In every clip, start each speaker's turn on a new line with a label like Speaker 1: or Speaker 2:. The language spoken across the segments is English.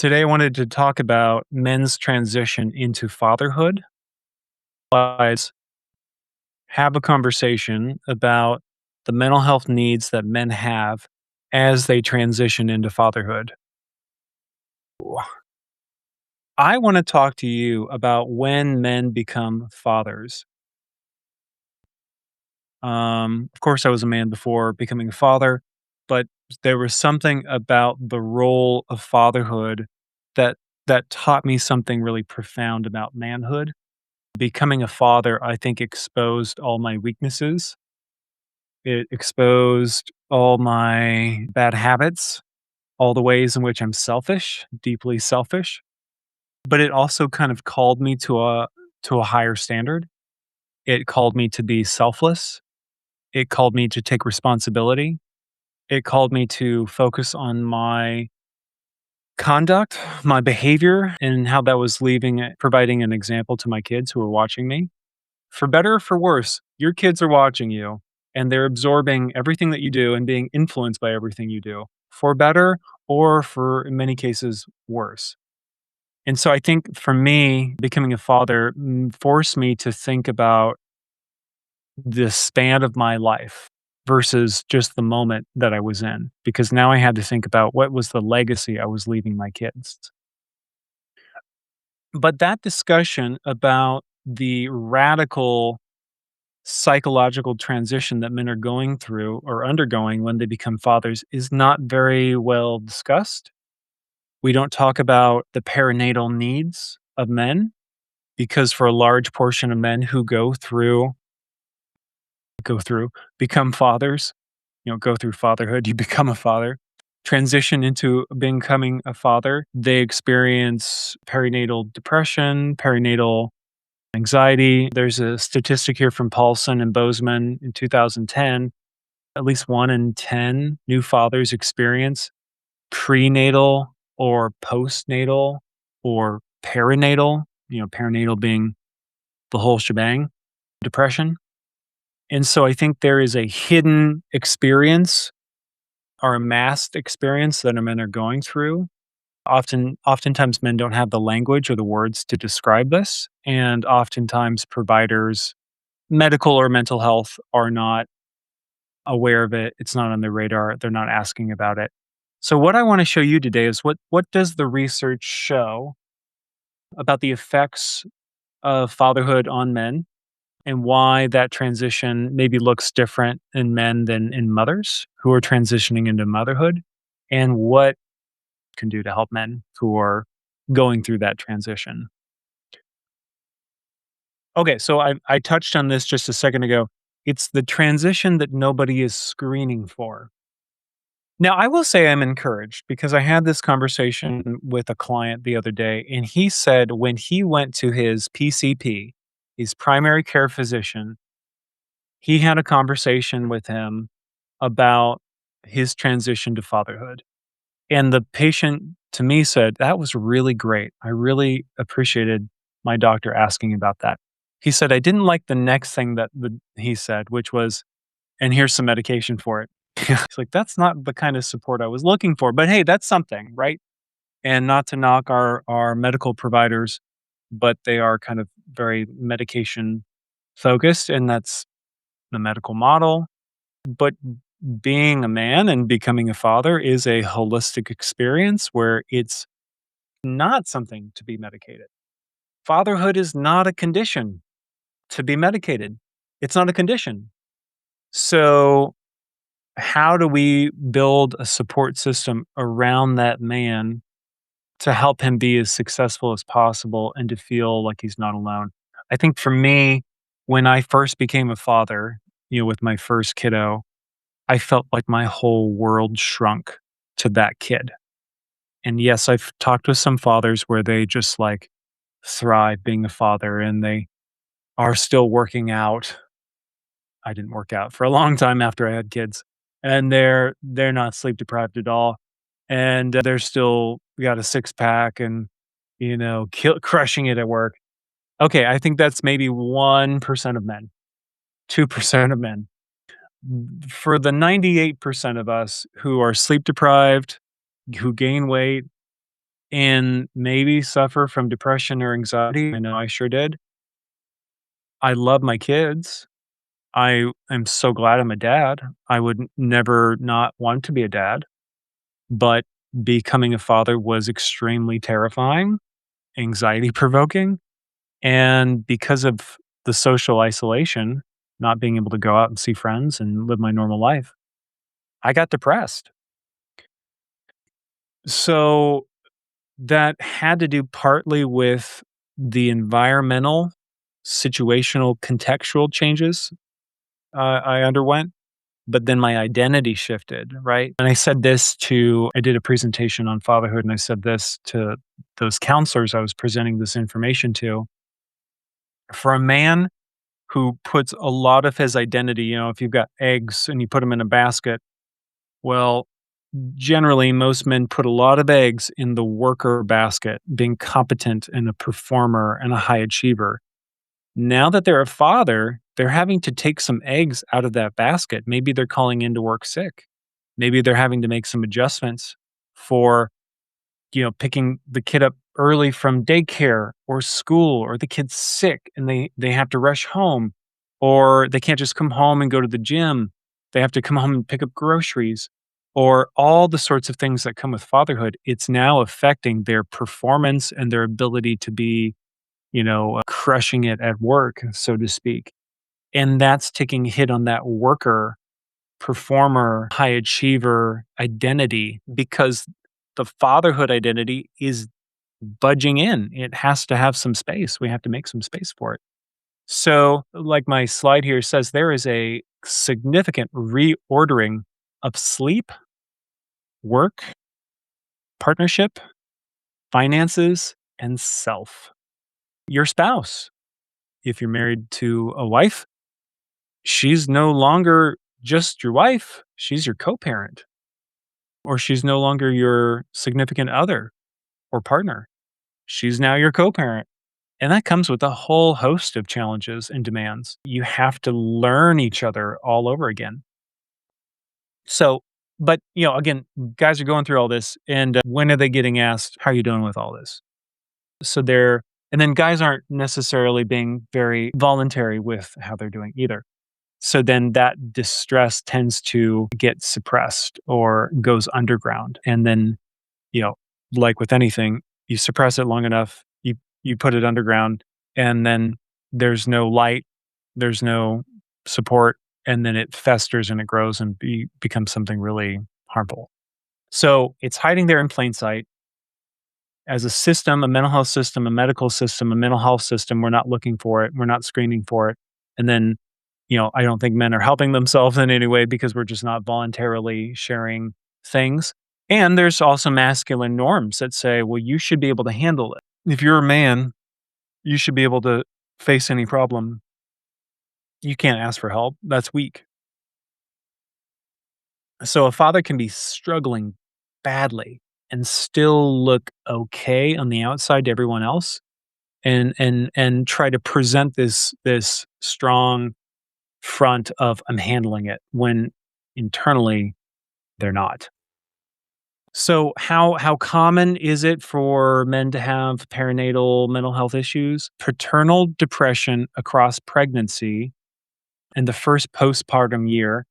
Speaker 1: Today, I wanted to talk about men's transition into fatherhood. Guys, have a conversation about the mental health needs that men have as they transition into fatherhood. I want to talk to you about when men become fathers. Of course, I was a man before becoming a father, but there was something about the role of fatherhood that taught me something really profound about manhood. Becoming a father, I think, exposed all my weaknesses. It exposed all my bad habits, all the ways in which I'm selfish, deeply selfish. But it also kind of called me to a higher standard. It called me to be selfless. It called me to take responsibility. It called me to focus on my conduct, my behavior, and how that was providing an example to my kids who were watching me. For better or for worse, your kids are watching you and they're absorbing everything that you do and being influenced by everything you do, for better or for, in many cases, worse. And so I think for me, becoming a father forced me to think about the span of my life versus just the moment that I was in, because now I had to think about what was the legacy I was leaving my kids. But that discussion about the radical psychological transition that men are going through or undergoing when they become fathers is not very well discussed. We don't talk about the perinatal needs of men because for a large portion of men who go through become fathers, go through fatherhood, you become a father, transition into becoming a father, they experience perinatal depression, perinatal anxiety. There's a statistic here from Paulson and Bozeman in 2010. At least 1 in 10 new fathers experience prenatal or postnatal or perinatal, perinatal being the whole shebang, depression. And so I think there is a hidden experience or a masked experience that men are going through. Oftentimes men don't have the language or the words to describe this. And oftentimes providers, medical or mental health, are not aware of it. It's not on their radar. They're not asking about it. So what I want to show you today is what does the research show about the effects of fatherhood on men and why that transition maybe looks different in men than in mothers who are transitioning into motherhood, and what can do to help men who are going through that transition. Okay, so I touched on this just a second ago. It's the transition that nobody is screening for. Now, I will say I'm encouraged because I had this conversation with a client the other day, and he said when he went to his PCP, his primary care physician, he had a conversation with him about his transition to fatherhood. And the patient to me said, "That was really great. I really appreciated my doctor asking about that." He said, "I didn't like the next thing he said, which was, and here's some medication for it." It's like, that's not the kind of support I was looking for. But hey, that's something, right? And not to knock our medical providers, but they are kind of very medication focused, and that's the medical model. But being a man and becoming a father is a holistic experience where it's not something to be medicated. Fatherhood is not a condition to be medicated. It's not a condition. So, how do we build a support system around that man to help him be as successful as possible and to feel like he's not alone? I think for me, when I first became a father, with my first kiddo, I felt like my whole world shrunk to that kid. And yes, I've talked with some fathers where they just like thrive being a father and they are still working out. I didn't work out for a long time after I had kids. And they're not sleep deprived at all. And they're still got a six pack and crushing it at work. Okay, I think that's maybe 1% of men, 2% of men. For the 98% of us who are sleep deprived, who gain weight, and maybe suffer from depression or anxiety. I know I sure did. I love my kids. I am so glad I'm a dad. I would never not want to be a dad, but becoming a father was extremely terrifying, anxiety provoking, and because of the social isolation, not being able to go out and see friends and live my normal life, I got depressed. So that had to do partly with the environmental, situational, contextual changes I underwent, but then my identity shifted, right? And I did a presentation on fatherhood, and I said this to those counselors I was presenting this information to. For a man who puts a lot of his identity, if you've got eggs and you put them in a basket, well, generally, most men put a lot of eggs in the worker basket, being competent and a performer and a high achiever. Now that they're a father, they're having to take some eggs out of that basket. Maybe they're calling into work sick. Maybe they're having to make some adjustments for picking the kid up early from daycare or school, or the kid's sick and they have to rush home, or they can't just come home and go to the gym. They have to come home and pick up groceries, or all the sorts of things that come with fatherhood. It's now affecting their performance and their ability to be, crushing it at work, so to speak. And that's taking a hit on that worker, performer, high achiever identity because the fatherhood identity is budging in. It has to have some space. We have to make some space for it. So, like my slide here says, there is a significant reordering of sleep, work, partnership, finances, and self. Your spouse, if you're married to a wife, she's no longer just your wife, she's your co parent, or she's no longer your significant other or partner. She's now your co parent. And that comes with a whole host of challenges and demands. You have to learn each other all over again. So, but again, guys are going through all this, and when are they getting asked, "How are you doing with all this?" So and then guys aren't necessarily being very voluntary with how they're doing either. So then that distress tends to get suppressed or goes underground. And then, you know, like with anything, you suppress it long enough, you put it underground, and then there's no light, there's no support, and then it festers and it grows and becomes something really harmful. So it's hiding there in plain sight. As a system, a mental health system, a medical system, a mental health system, we're not looking for it. We're not screening for it. And then, I don't think men are helping themselves in any way because we're just not voluntarily sharing things. And there's also masculine norms that say, well, you should be able to handle it. If you're a man, you should be able to face any problem. You can't ask for help. That's weak. So a father can be struggling badly and still look okay on the outside to everyone else and try to present this strong front of I'm handling it when internally they're not. So how common is it for men to have perinatal mental health issues? Paternal depression across pregnancy and the first postpartum year.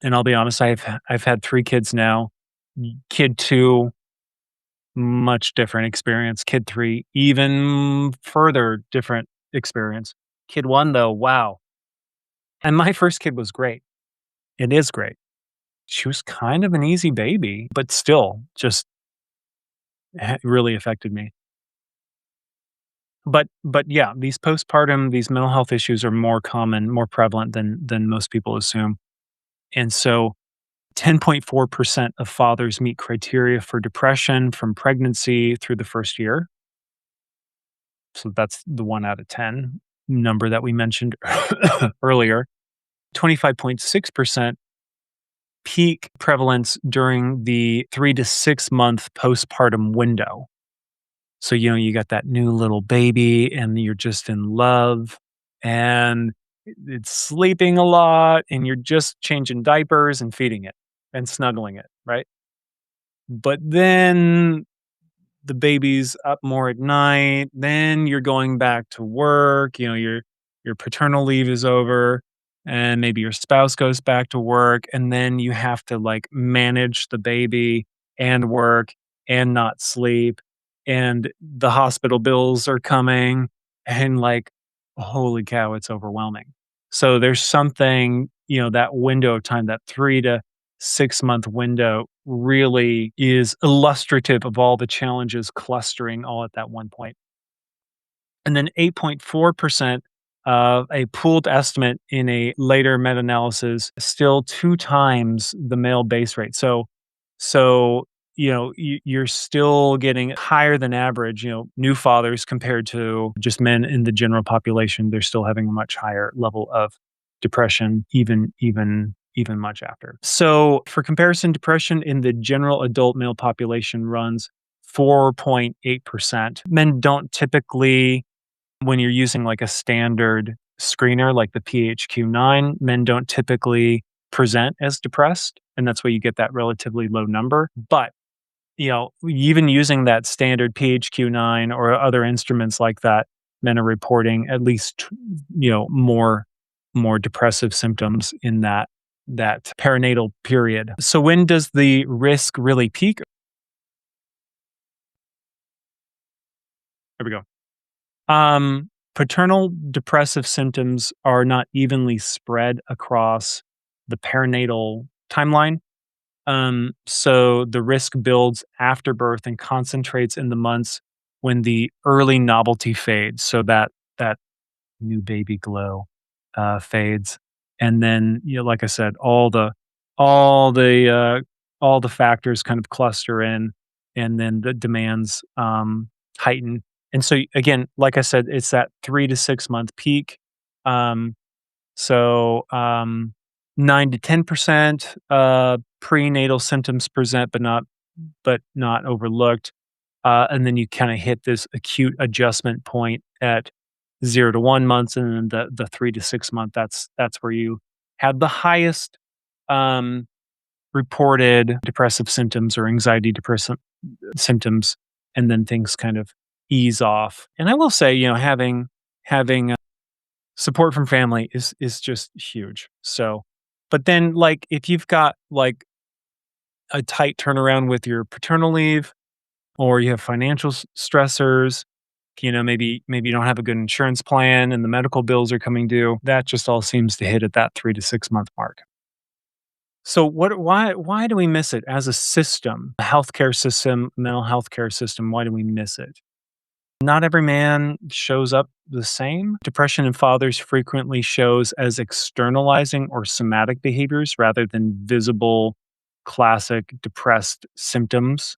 Speaker 1: And I'll be honest, I've had 3 kids now. Kid 2, much different experience. Kid 3, even further different experience. Kid 1, though, wow. And my first kid was great. It is great. She was kind of an easy baby, but still just really affected me. But yeah, these mental health issues are more common, more prevalent than most people assume. And so 10.4% of fathers meet criteria for depression from pregnancy through the first year. So that's the 1 out of 10 number that we mentioned earlier. 25.6% peak prevalence during the 3 to 6 month postpartum window. So, you got that new little baby and you're just in love and it's sleeping a lot and you're just changing diapers and feeding it and snuggling it, right? But then the baby's up more at night, then you're going back to work, your paternal leave is over, and maybe your spouse goes back to work, and then you have to, like, manage the baby and work and not sleep, and the hospital bills are coming, and, like, holy cow, it's overwhelming. So there's something, that window of time, that 3 to 6-month window really is illustrative of all the challenges clustering all at that one point. And then 8.4% of a pooled estimate in a later meta-analysis, still 2 times the male base rate. So you're still getting higher than average, new fathers compared to just men in the general population. They're still having a much higher level of depression, even much after. So for comparison, depression in the general adult male population runs 4.8%. Men don't typically, when you're using like a standard screener like the PHQ-9, men don't typically present as depressed, and that's why you get that relatively low number. But, even using that standard PHQ-9 or other instruments like that, men are reporting at least, more depressive symptoms in that perinatal period. So when does the risk really peak? There we go. Paternal depressive symptoms are not evenly spread across the perinatal timeline. So the risk builds after birth and concentrates in the months when the early novelty fades. So that new baby glow fades, and then like I said, all the all the factors kind of cluster in, and then the demands heighten. And so again, like I said, it's that 3 to 6 month peak. Um, so 9 to 10% prenatal symptoms present, but not overlooked. And then you kind of hit this acute adjustment point at 0 to 1 months, and then the 3 to 6 month. That's where you had the highest um, reported depressive symptoms or anxiety depressive symptoms, and then things kind of ease off. And I will say, having support from family is just huge. So, but then like if you've got like a tight turnaround with your paternal leave, or you have financial stressors, maybe you don't have a good insurance plan and the medical bills are coming due, that just all seems to hit at that 3 to 6 month mark. So why do we miss it as a system, a healthcare system, mental health care system? Why do we miss it? Not every man shows up the same. Depression in fathers frequently shows as externalizing or somatic behaviors rather than visible classic depressed symptoms.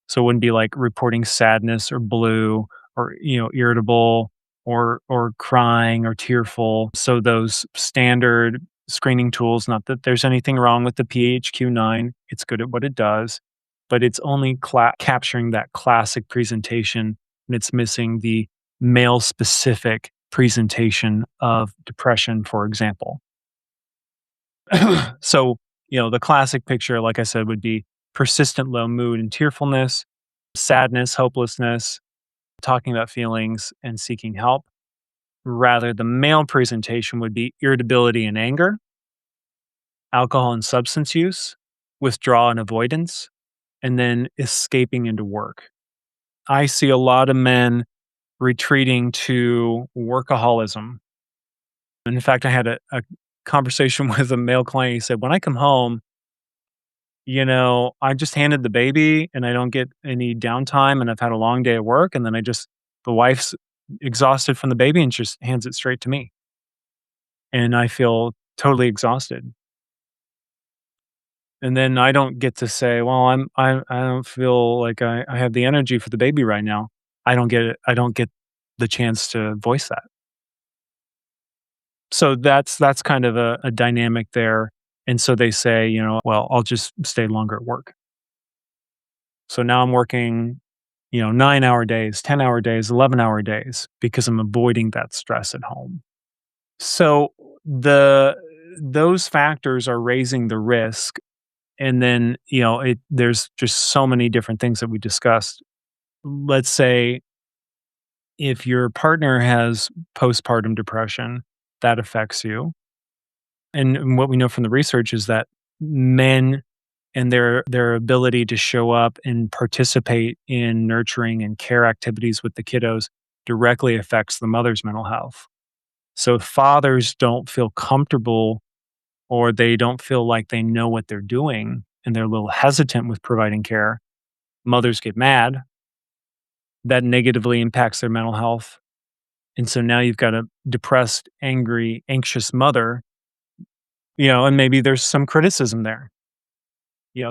Speaker 1: So it wouldn't be like reporting sadness or blue or irritable or crying or tearful. So those standard screening tools, not that there's anything wrong with the PHQ-9, it's good at what it does, but it's only capturing that classic presentation, and it's missing the male specific presentation of depression, for example. So, the classic picture, like I said, would be persistent low mood and tearfulness, sadness, hopelessness, talking about feelings and seeking help. Rather, the male presentation would be irritability and anger, alcohol and substance use, withdrawal and avoidance, and then escaping into work. I see a lot of men retreating to workaholism. And in fact, I had a conversation with a male client. He said, when I come home, I just handed the baby and I don't get any downtime, and I've had a long day at work. And then the wife's exhausted from the baby and just hands it straight to me. And I feel totally exhausted. And then I don't get to say, well, I don't feel like I have the energy for the baby right now. I don't get it. I don't get the chance to voice that. So that's kind of a dynamic there. And so they say, well, I'll just stay longer at work. So now I'm working, 9-hour days, 10-hour days, 11-hour days because I'm avoiding that stress at home. So those factors are raising the risk. And then, there's just so many different things that we discussed let's say if your partner has postpartum depression, that affects you. And what we know from the research is that men and their ability to show up and participate in nurturing and care activities with the kiddos directly affects the mother's mental health. So if fathers don't feel comfortable or they don't feel like they know what they're doing and they're a little hesitant with providing care, mothers get mad. That negatively impacts their mental health. And so now you've got a depressed, angry, anxious mother, and maybe there's some criticism there.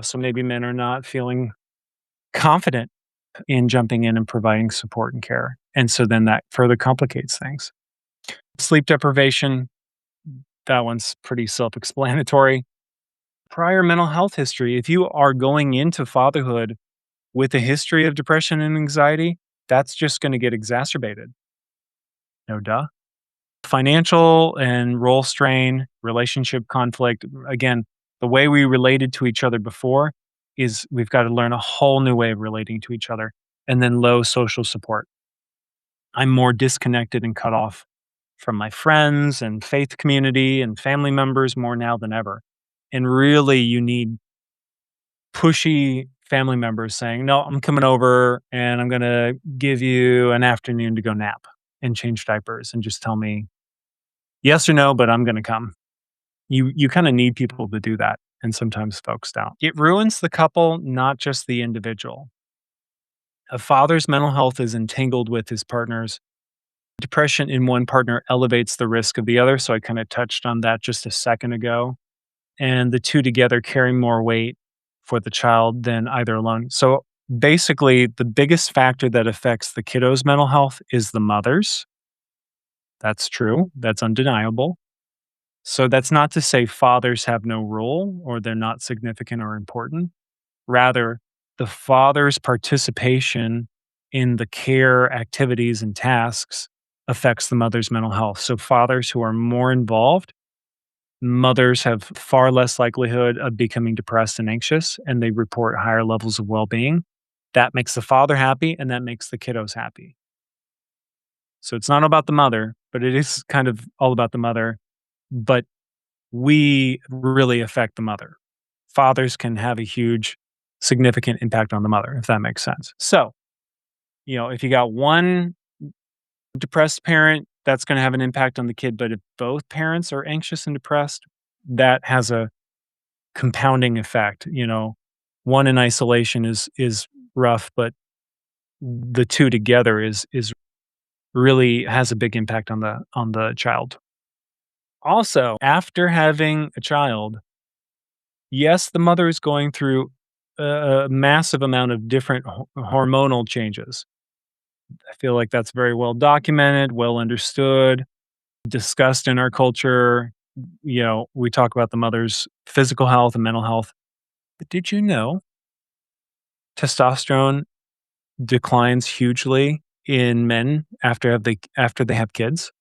Speaker 1: So maybe men are not feeling confident in jumping in and providing support and care. And so then that further complicates things. Sleep deprivation, that one's pretty self explanatory. Prior mental health history, if you are going into fatherhood with a history of depression and anxiety, that's just going to get exacerbated. No duh. Financial and role strain, relationship conflict. Again, the way we related to each other before is we've got to learn a whole new way of relating to each other. And then low social support. I'm more disconnected and cut off from my friends and faith community and family members more now than ever. And really, you need pushy family members saying, "No, I'm coming over and I'm going to give you an afternoon to go nap and change diapers and just tell me yes or no, but I'm going to come." You kind of need people to do that. And sometimes folks don't. It ruins the couple, not just the individual. A father's mental health is entangled with his partner's. Depression in one partner elevates the risk of the other. So I kind of touched on that just a second ago. And the two together carry more weight for the child than either alone. So basically, the biggest factor that affects the kiddo's mental health is the mother's. That's true. That's undeniable. So that's not to say fathers have no role or they're not significant or important. Rather, the father's participation in the care activities and tasks affects the mother's mental health. So fathers who are more involved, mothers have far less likelihood of becoming depressed and anxious, and they report higher levels of well-being. That makes the father happy and that makes the kiddos happy. So it's not about the mother, but it is kind of all about the mother. But we really affect the mother. Fathers can have a huge, significant impact on the mother, if that makes sense. So, if you got one depressed parent, that's going to have an impact on the kid. But if both parents are anxious and depressed, that has a compounding effect. One in isolation is rough, but the two together is really has a big impact on the child. Also, after having a child, yes, the mother is going through a massive amount of different hormonal changes. I feel like that's very well documented, well understood, discussed in our culture. We talk about the mother's physical health and mental health. But did you know testosterone declines hugely in men after they have kids?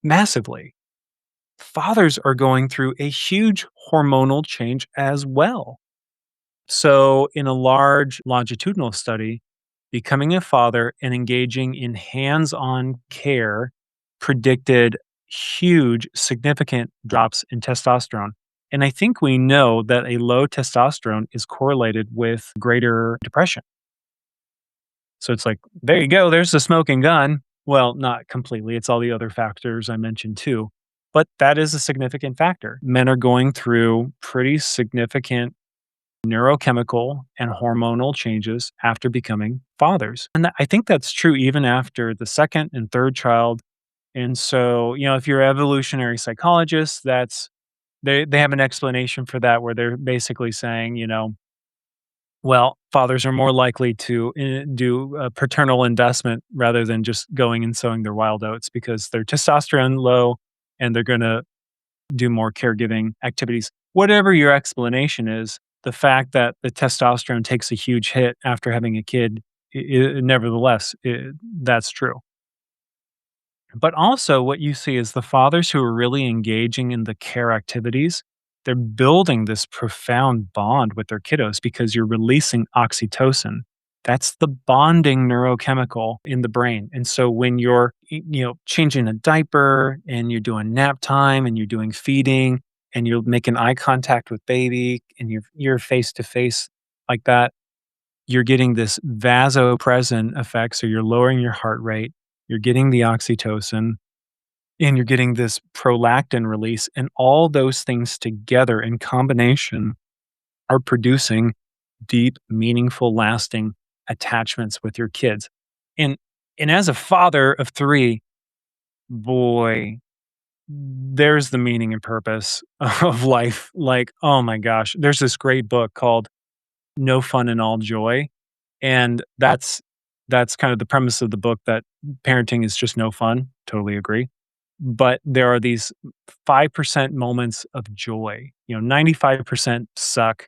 Speaker 1: Massively. Fathers are going through a huge hormonal change as well. So, in a large longitudinal study, becoming a father and engaging in hands on care predicted huge, significant drops in testosterone. And I think we know that a low testosterone is correlated with greater depression. So it's like, there you go, there's the smoking gun. Well, not completely. It's all the other factors I mentioned too. But that is a significant factor. Men are going through pretty significant neurochemical and hormonal changes after becoming fathers. And I think that's true even after the second and third child. And so, if you're evolutionary psychologists, they have an explanation for that where they're basically saying, well, fathers are more likely to do a paternal investment rather than just going and sowing their wild oats because their testosterone low and they're going to do more caregiving activities. Whatever your explanation is, the fact that the testosterone takes a huge hit after having a kid, nevertheless, that's true. But also, what you see is the fathers who are really engaging in the care activities, they're building this profound bond with their kiddos because you're releasing oxytocin. That's the bonding neurochemical in the brain. And so when you're, changing a diaper and you're doing nap time and you're doing feeding and you're making eye contact with baby and you're face to face like that, you're getting this vasopressin effect. So you're lowering your heart rate, you're getting the oxytocin, and you're getting this prolactin release. And all those things together in combination are producing deep, meaningful, lasting attachments with your kids. And and as a father of 3, boy, there's the meaning and purpose of life. Like, oh my gosh, there's this great book called No Fun and All Joy, and that's kind of the premise of the book, that parenting is just no fun. Totally agree. But there are these 5% moments of joy. 95% suck,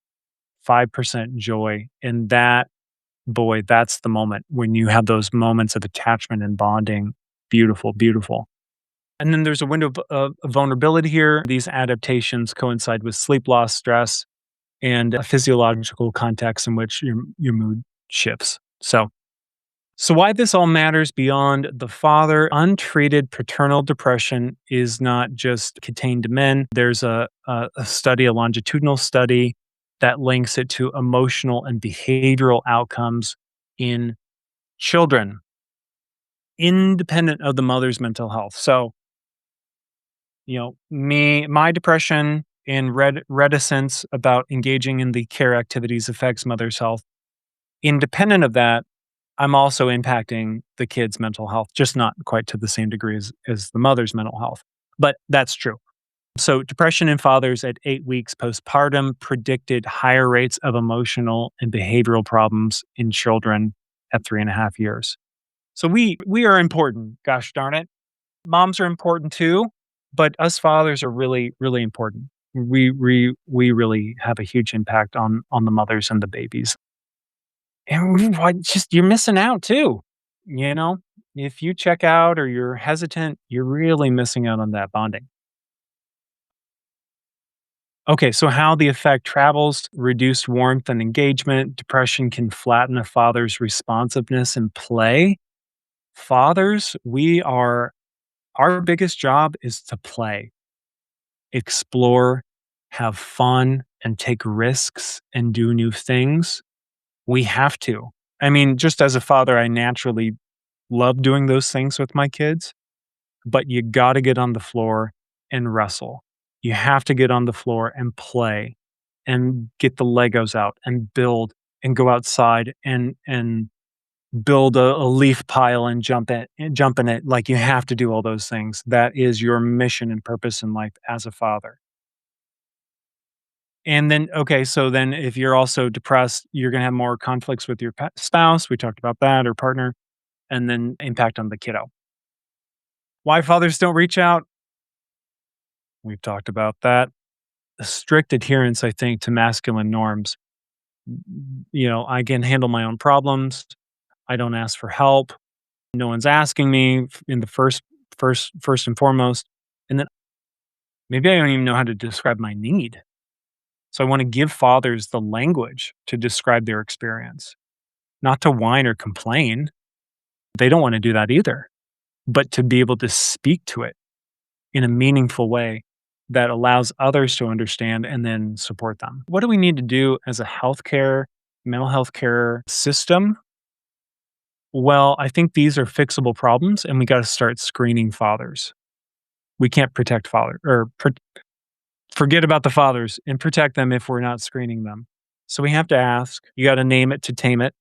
Speaker 1: 5% joy, and that, boy, that's the moment when you have those moments of attachment and bonding. Beautiful, beautiful. And then there's a window of vulnerability here. These adaptations coincide with sleep loss, stress, and a physiological context in which your mood shifts. So why this all matters beyond the father, untreated paternal depression is not just contained to men. There's a study, a longitudinal study that links it to emotional and behavioral outcomes in children, independent of the mother's mental health. So, my depression and reticence about engaging in the care activities affects mother's health. Independent of that, I'm also impacting the kid's mental health, just not quite to the same degree as the mother's mental health. But that's true. So, depression in fathers at 8 weeks postpartum predicted higher rates of emotional and behavioral problems in children at 3.5 years. So, we are important. Gosh darn it. Moms are important too, but us fathers are really, really important. We really have a huge impact on the mothers and the babies. And just you're missing out too, you know? If you check out or you're hesitant, you're really missing out on that bonding. Okay, so how the effect travels, reduced warmth and engagement. Depression can flatten a father's responsiveness and play. Fathers, our biggest job is to play, explore, have fun, and take risks and do new things. We have to. I mean, just as a father, I naturally love doing those things with my kids, but you got to get on the floor and wrestle. You have to get on the floor and play and get the Legos out and build and go outside and build a leaf pile and jump in it. Like, you have to do all those things. That is your mission and purpose in life as a father. And then, okay, so then if you're also depressed, you're going to have more conflicts with your spouse. We talked about that, or partner, and then impact on the kiddo. Why fathers don't reach out? We've talked about that. A strict adherence, I think, to masculine norms. I can handle my own problems. I don't ask for help. No one's asking me in the first and foremost. And then maybe I don't even know how to describe my need. So I want to give fathers the language to describe their experience, not to whine or complain. They don't want to do that either, but to be able to speak to it in a meaningful way that allows others to understand and then support them. What do we need to do as a healthcare, mental health care system? Well, I think these are fixable problems, and we got to start screening fathers. We can't protect forget about the fathers and protect them if we're not screening them. So we have to ask. You got to name it to tame it,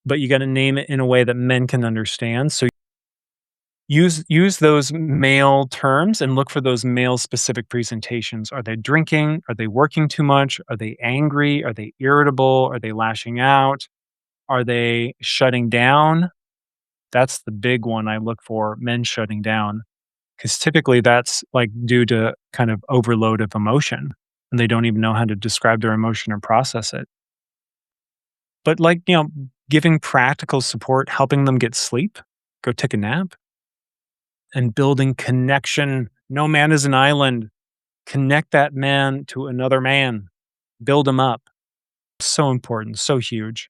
Speaker 1: but you got to name it in a way that men can understand. So use those male terms and look for those male specific presentations. Are they drinking? Are they working too much? Are they angry? Are they irritable? Are they lashing out? Are they shutting down? That's the big one I look for, men shutting down, because typically that's like due to kind of overload of emotion and they don't even know how to describe their emotion or process it. But giving practical support, helping them get sleep, go take a nap, and building connection. No man is an island. Connect that man to another man. Build him up. So important, so huge.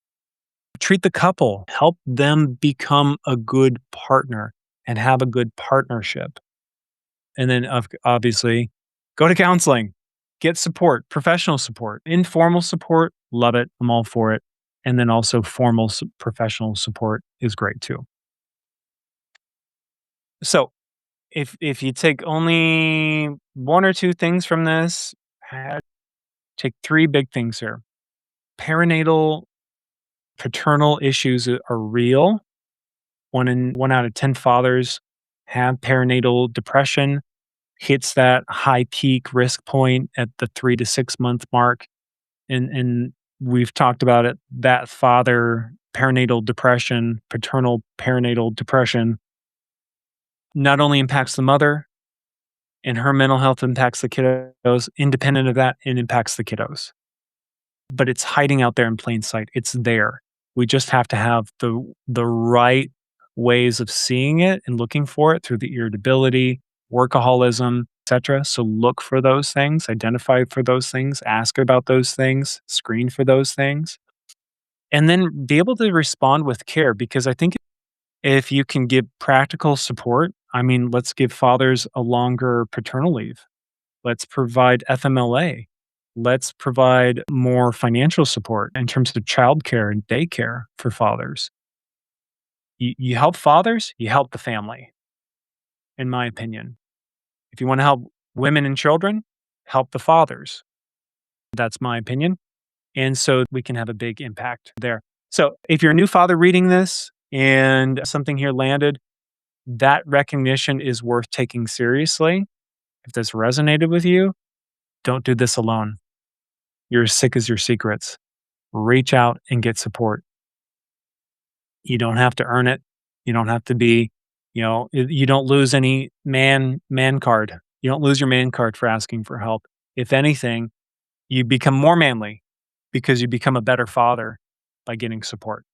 Speaker 1: Treat the couple, help them become a good partner and have a good partnership. And then obviously go to counseling, get support, professional support, informal support, love it. I'm all for it. And then also formal professional support is great too. So if you take only one or two things from this, uh, take three big things here. Perinatal paternal issues are real. One out of 10 fathers have perinatal depression, hits that high peak risk point at the 3 to 6 month mark. And we've talked about it. That father perinatal depression, paternal perinatal depression, not only impacts the mother and her mental health impacts the kiddos, independent of that, it impacts the kiddos. But it's hiding out there in plain sight. It's there. We just have to have the right ways of seeing it and looking for it through the irritability, workaholism, etc. So look for those things, identify for those things, ask about those things, screen for those things, and then be able to respond with care. Because I think if you can give practical support, I mean, let's give fathers a longer paternal leave. Let's provide FMLA. Let's provide more financial support in terms of childcare and daycare for fathers. You help fathers, you help the family, in my opinion. If you want to help women and children, help the fathers. That's my opinion. And so we can have a big impact there. So if you're a new father reading this and something here landed, that recognition is worth taking seriously. If this resonated with you, don't do this alone. You're as sick as your secrets. Reach out and get support. You don't have to earn it. You don't have to be, you don't lose any man card. You don't lose your man card for asking for help. If anything, you become more manly because you become a better father by getting support.